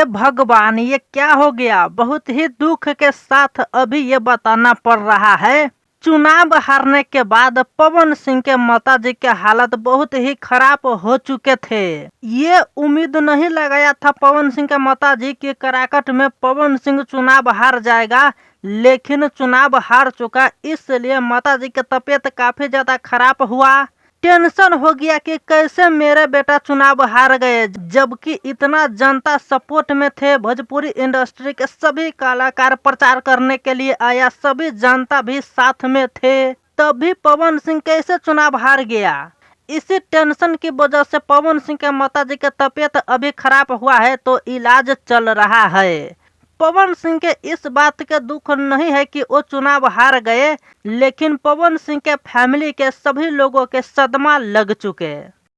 हे भगवान, ये क्या हो गया। बहुत ही दुख के साथ अभी ये बताना पड़ रहा है। चुनाव हारने के बाद पवन सिंह के माताजी के हालत बहुत ही खराब हो चुके थे। ये उम्मीद नहीं लगाया था पवन सिंह के माताजी की कराकट में पवन सिंह चुनाव हार जाएगा, लेकिन चुनाव हार चुका। इसलिए माताजी की तबीयत काफी ज्यादा खराब हुआ। टेंशन हो गया कि कैसे मेरे बेटा चुनाव हार गए, जबकि इतना जनता सपोर्ट में थे। भोजपुरी इंडस्ट्री के सभी कलाकार प्रचार करने के लिए आया, सभी जनता भी साथ में थे, तभी पवन सिंह कैसे चुनाव हार गया। इसी टेंशन की वजह से पवन सिंह के माताजी की तबीयत अभी खराब हुआ है, तो इलाज चल रहा है। पवन सिंह के इस बात के दुख नहीं है कि वो चुनाव हार गए, लेकिन पवन सिंह के फैमिली के सभी लोगों के सदमा लग चुके।